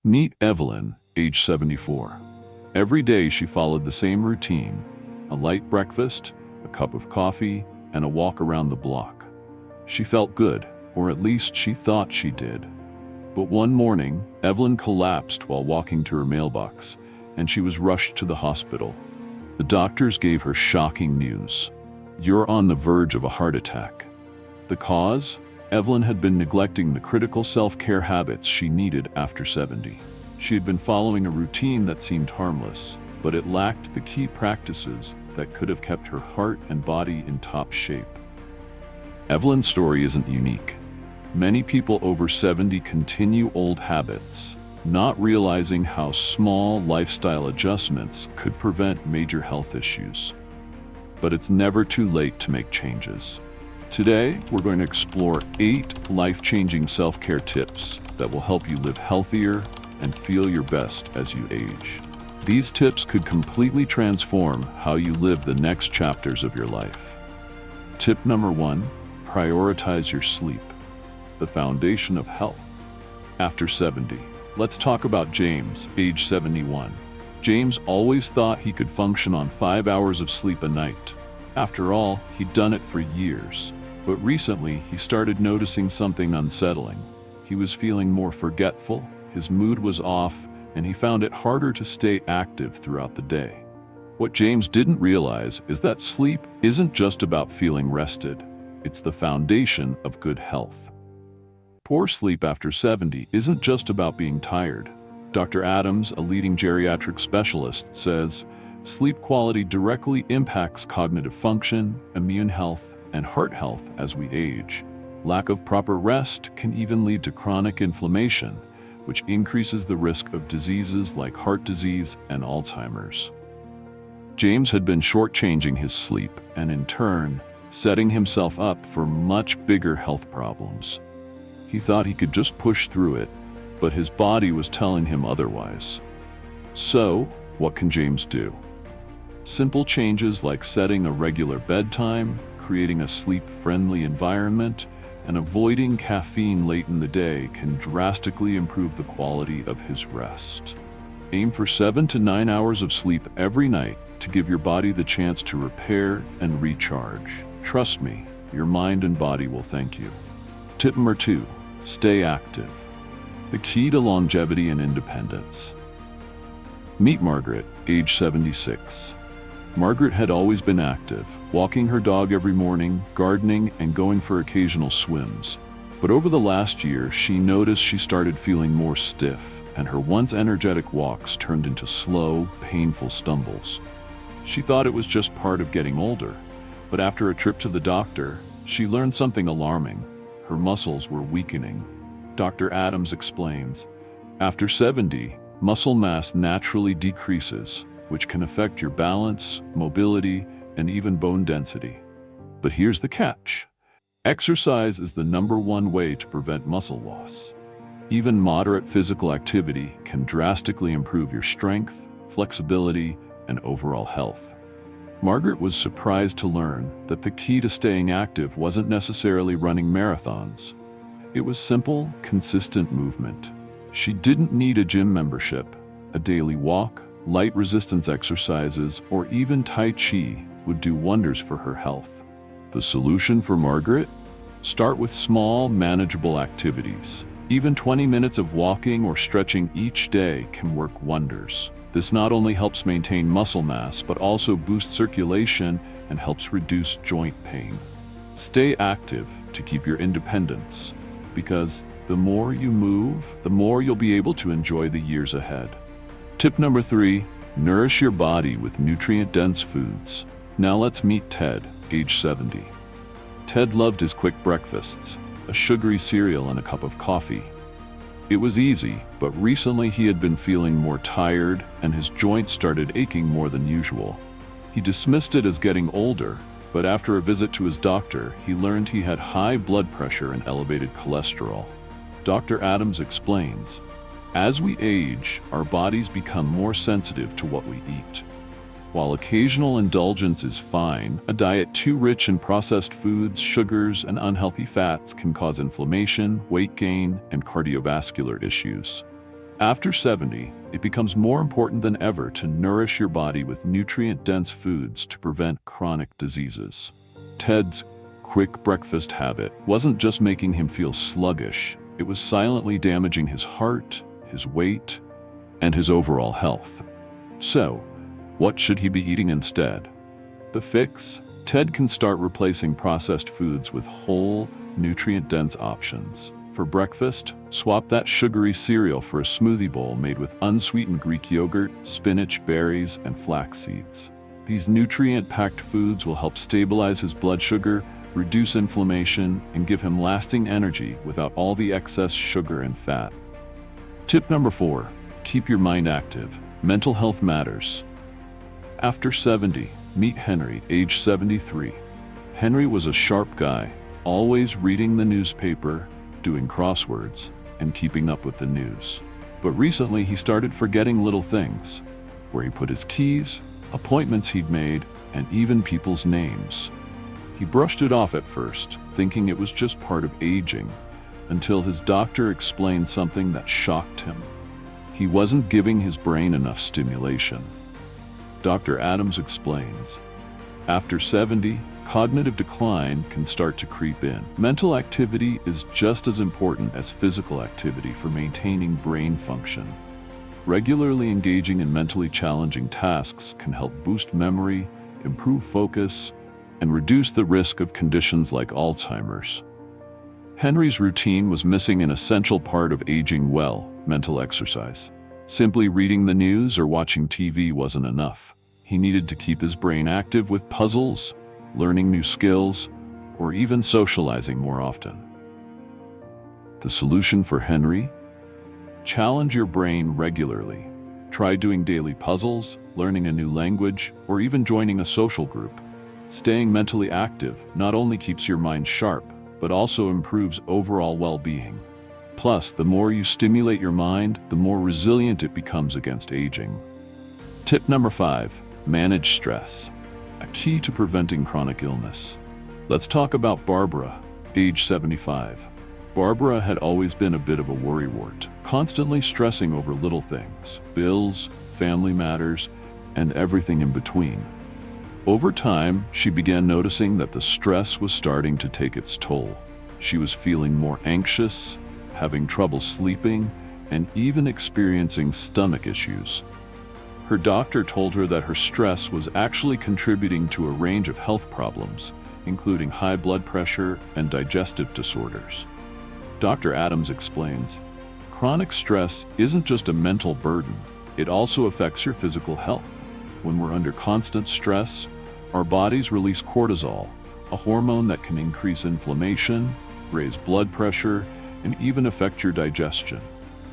Meet Evelyn, age 74. Every day she followed the same routine: a light breakfast, a cup of coffee, and a walk around the block. She felt good, or at least she thought she did. But one morning, Evelyn collapsed while walking to her mailbox, and she was rushed to the hospital. The doctors gave her shocking news. "You're on the verge of a heart attack." The cause? Evelyn had been neglecting the critical self-care habits she needed after 70. She had been following a routine that seemed harmless, but it lacked the key practices that could have kept her heart and body in top shape. Evelyn's story isn't unique. Many people over 70 continue old habits, not realizing how small lifestyle adjustments could prevent major health issues. But it's never too late to make changes. Today, we're going to explore 8 life-changing self-care tips that will help you live healthier and feel your best as you age. These tips could completely transform how you live the next chapters of your life. Tip number 1, prioritize your sleep, the foundation of health. After 70, let's talk about James, age 71. James always thought he could function on 5 hours of sleep a night. After all, he'd done it for years. But recently, he started noticing something unsettling. He was feeling more forgetful, his mood was off, and he found it harder to stay active throughout the day. What James didn't realize is that sleep isn't just about feeling rested. It's the foundation of good health. Poor sleep after 70 isn't just about being tired. Dr. Adams, a leading geriatric specialist, says, sleep quality directly impacts cognitive function, immune health, and heart health as we age. Lack of proper rest can even lead to chronic inflammation, which increases the risk of diseases like heart disease and Alzheimer's. James had been shortchanging his sleep and, in turn, setting himself up for much bigger health problems. He thought he could just push through it, but his body was telling him otherwise. So, what can James do? Simple changes like setting a regular bedtime, creating a sleep-friendly environment, and avoiding caffeine late in the day can drastically improve the quality of his rest. Aim for 7 to 9 hours of sleep every night to give your body the chance to repair and recharge. Trust me, your mind and body will thank you. Tip number 2, stay active. The key to longevity and independence. Meet Margaret, age 76. Margaret had always been active, walking her dog every morning, gardening, and going for occasional swims. But over the last year, she noticed she started feeling more stiff, and her once energetic walks turned into slow, painful stumbles. She thought it was just part of getting older, but after a trip to the doctor, she learned something alarming. Her muscles were weakening. Dr. Adams explains, after 70, muscle mass naturally decreases, which can affect your balance, mobility, and even bone density. But here's the catch. Exercise is the #1 way to prevent muscle loss. Even moderate physical activity can drastically improve your strength, flexibility, and overall health. Margaret was surprised to learn that the key to staying active wasn't necessarily running marathons. It was simple, consistent movement. She didn't need a gym membership. A daily walk, light resistance exercises, or even Tai Chi would do wonders for her health. The solution for Margaret? Start with small, manageable activities. Even 20 minutes of walking or stretching each day can work wonders. This not only helps maintain muscle mass, but also boosts circulation and helps reduce joint pain. Stay active to keep your independence, because the more you move, the more you'll be able to enjoy the years ahead. Tip number 3, nourish your body with nutrient-dense foods. Now let's meet Ted, age 70. Ted loved his quick breakfasts, a sugary cereal and a cup of coffee. It was easy, but recently he had been feeling more tired and his joints started aching more than usual. He dismissed it as getting older, but after a visit to his doctor, he learned he had high blood pressure and elevated cholesterol. Dr. Adams explains, as we age, our bodies become more sensitive to what we eat. While occasional indulgence is fine, a diet too rich in processed foods, sugars, and unhealthy fats can cause inflammation, weight gain, and cardiovascular issues. After 70, it becomes more important than ever to nourish your body with nutrient-dense foods to prevent chronic diseases. Ted's quick breakfast habit wasn't just making him feel sluggish, it was silently damaging his heart, his weight, and his overall health. So, what should he be eating instead? The fix? Ted can start replacing processed foods with whole, nutrient-dense options. For breakfast, swap that sugary cereal for a smoothie bowl made with unsweetened Greek yogurt, spinach, berries, and flax seeds. These nutrient-packed foods will help stabilize his blood sugar, reduce inflammation, and give him lasting energy without all the excess sugar and fat. Tip number 4. Keep your mind active. Mental health matters. After 70, meet Henry, age 73. Henry was a sharp guy, always reading the newspaper, doing crosswords, and keeping up with the news. But recently he started forgetting little things, where he put his keys, appointments he'd made, and even people's names. He brushed it off at first, thinking it was just part of aging, until his doctor explained something that shocked him. He wasn't giving his brain enough stimulation. Dr. Adams explains, after 70, cognitive decline can start to creep in. Mental activity is just as important as physical activity for maintaining brain function. Regularly engaging in mentally challenging tasks can help boost memory, improve focus, and reduce the risk of conditions like Alzheimer's. Henry's routine was missing an essential part of aging well: mental exercise. Simply reading the news or watching TV wasn't enough. He needed to keep his brain active with puzzles, learning new skills, or even socializing more often. The solution for Henry? Challenge your brain regularly. Try doing daily puzzles, learning a new language, or even joining a social group. Staying mentally active not only keeps your mind sharp, but also improves overall well-being. Plus, the more you stimulate your mind, the more resilient it becomes against aging. Tip number 5. Manage stress. A key to preventing chronic illness. Let's talk about Barbara, age 75. Barbara had always been a bit of a worrywart, constantly stressing over little things: bills, family matters, and everything in between. Over time, she began noticing that the stress was starting to take its toll. She was feeling more anxious, having trouble sleeping, and even experiencing stomach issues. Her doctor told her that her stress was actually contributing to a range of health problems, including high blood pressure and digestive disorders. Dr. Adams explains, chronic stress isn't just a mental burden, it also affects your physical health. When we're under constant stress, our bodies release cortisol, a hormone that can increase inflammation, raise blood pressure, and even affect your digestion.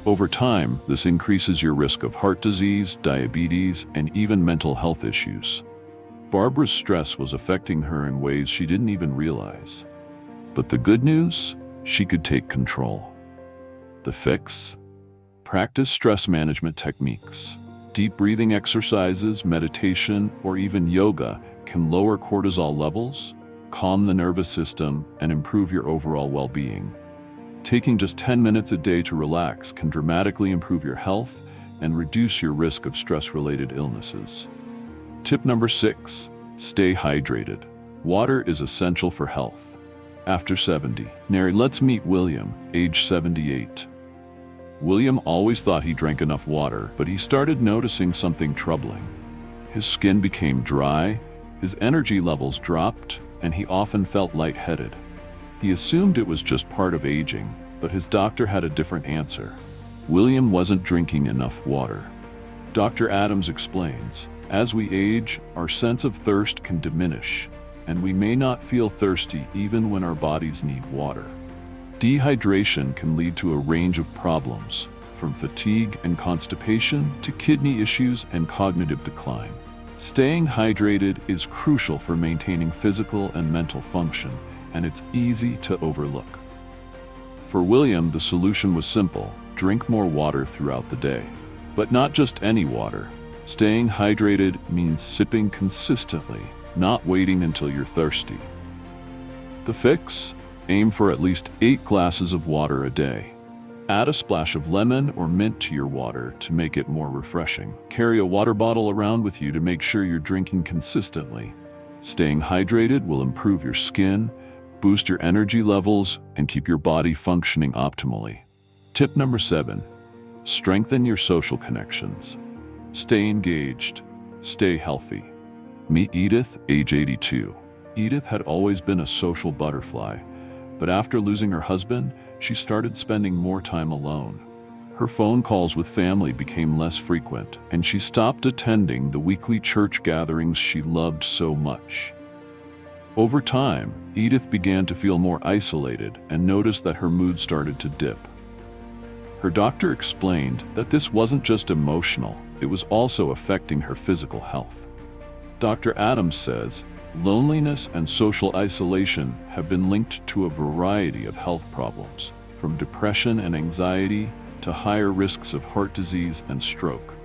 Over time, this increases your risk of heart disease, diabetes, and even mental health issues. Barbara's stress was affecting her in ways she didn't even realize. But the good news? She could take control. The fix? Practice stress management techniques. Deep breathing exercises, meditation, or even yoga can lower cortisol levels, calm the nervous system, and improve your overall well-being. Taking just 10 minutes a day to relax can dramatically improve your health and reduce your risk of stress-related illnesses. Tip number 6. Stay hydrated. Water is essential for health. After 70, let's meet William, age 78. William always thought he drank enough water, but he started noticing something troubling. His skin became dry, his energy levels dropped, and he often felt lightheaded. He assumed it was just part of aging, but his doctor had a different answer. William wasn't drinking enough water. Dr. Adams explains, as we age, our sense of thirst can diminish, and we may not feel thirsty even when our bodies need water. Dehydration can lead to a range of problems, from fatigue and constipation to kidney issues and cognitive decline. Staying hydrated is crucial for maintaining physical and mental function, and it's easy to overlook. For William, the solution was simple: drink more water throughout the day. But not just any water. Staying hydrated means sipping consistently, not waiting until you're thirsty. The fix? Aim for at least 8 glasses of water a day. Add a splash of lemon or mint to your water to make it more refreshing. Carry a water bottle around with you to make sure you're drinking consistently. Staying hydrated will improve your skin, boost your energy levels, and keep your body functioning optimally. Tip number 7. Strengthen your social connections. Stay engaged. Stay healthy. Meet Edith, age 82. Edith had always been a social butterfly, but after losing her husband, she started spending more time alone. Her phone calls with family became less frequent, and she stopped attending the weekly church gatherings she loved so much. Over time, Edith began to feel more isolated and noticed that her mood started to dip. Her doctor explained that this wasn't just emotional, it was also affecting her physical health. Dr. Adams says, loneliness and social isolation have been linked to a variety of health problems, from depression and anxiety to higher risks of heart disease and stroke.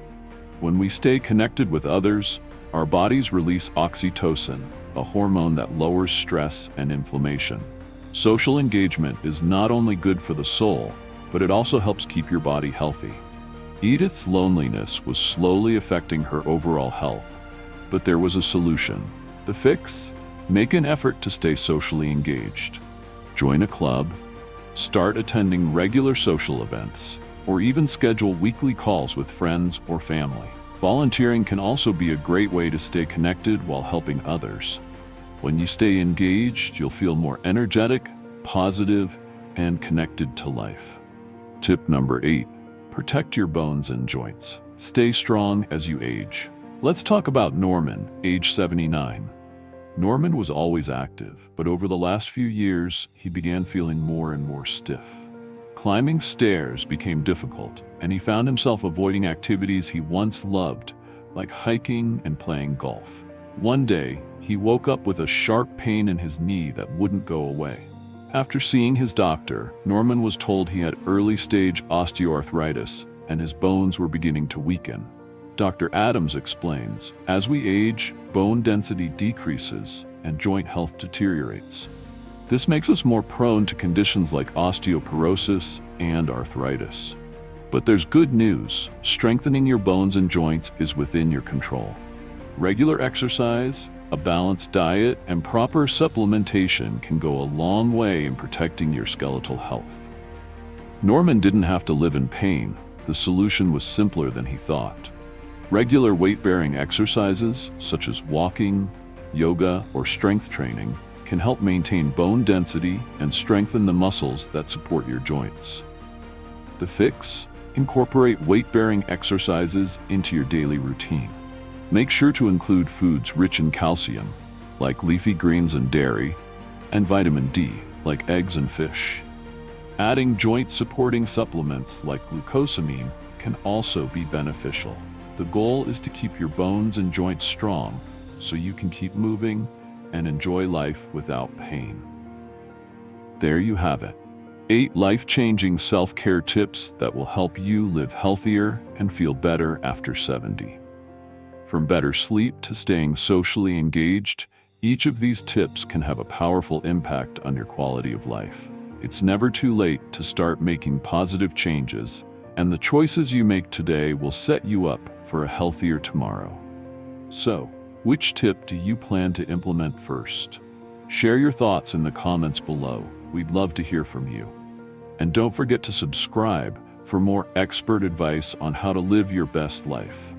When we stay connected with others, our bodies release oxytocin, a hormone that lowers stress and inflammation. Social engagement is not only good for the soul, but it also helps keep your body healthy. Edith's loneliness was slowly affecting her overall health, but there was a solution. The fix? Make an effort to stay socially engaged. Join a club, start attending regular social events, or even schedule weekly calls with friends or family. Volunteering can also be a great way to stay connected while helping others. When you stay engaged, you'll feel more energetic, positive, and connected to life. Tip number 8. Protect your bones and joints. Stay strong as you age. Let's talk about Norman, age 79. Norman was always active, but over the last few years, he began feeling more and more stiff. Climbing stairs became difficult, and he found himself avoiding activities he once loved, like hiking and playing golf. One day, he woke up with a sharp pain in his knee that wouldn't go away. After seeing his doctor, Norman was told he had early-stage osteoarthritis, and his bones were beginning to weaken. Dr. Adams explains, as we age, bone density decreases and joint health deteriorates. This makes us more prone to conditions like osteoporosis and arthritis. But there's good news. Strengthening your bones and joints is within your control. Regular exercise, a balanced diet, and proper supplementation can go a long way in protecting your skeletal health. Norman didn't have to live in pain. The solution was simpler than he thought. Regular weight-bearing exercises, such as walking, yoga, or strength training, can help maintain bone density and strengthen the muscles that support your joints. The fix? Incorporate weight-bearing exercises into your daily routine. Make sure to include foods rich in calcium, like leafy greens and dairy, and vitamin D, like eggs and fish. Adding joint-supporting supplements like glucosamine can also be beneficial. The goal is to keep your bones and joints strong so you can keep moving and enjoy life without pain. There you have it. 8 life-changing self-care tips that will help you live healthier and feel better after 70. From better sleep to staying socially engaged, each of these tips can have a powerful impact on your quality of life. It's never too late to start making positive changes, and the choices you make today will set you up for a healthier tomorrow. So, which tip do you plan to implement first? Share your thoughts in the comments below. We'd love to hear from you. And don't forget to subscribe for more expert advice on how to live your best life.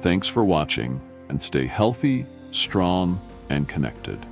Thanks for watching, and stay healthy, strong, and connected.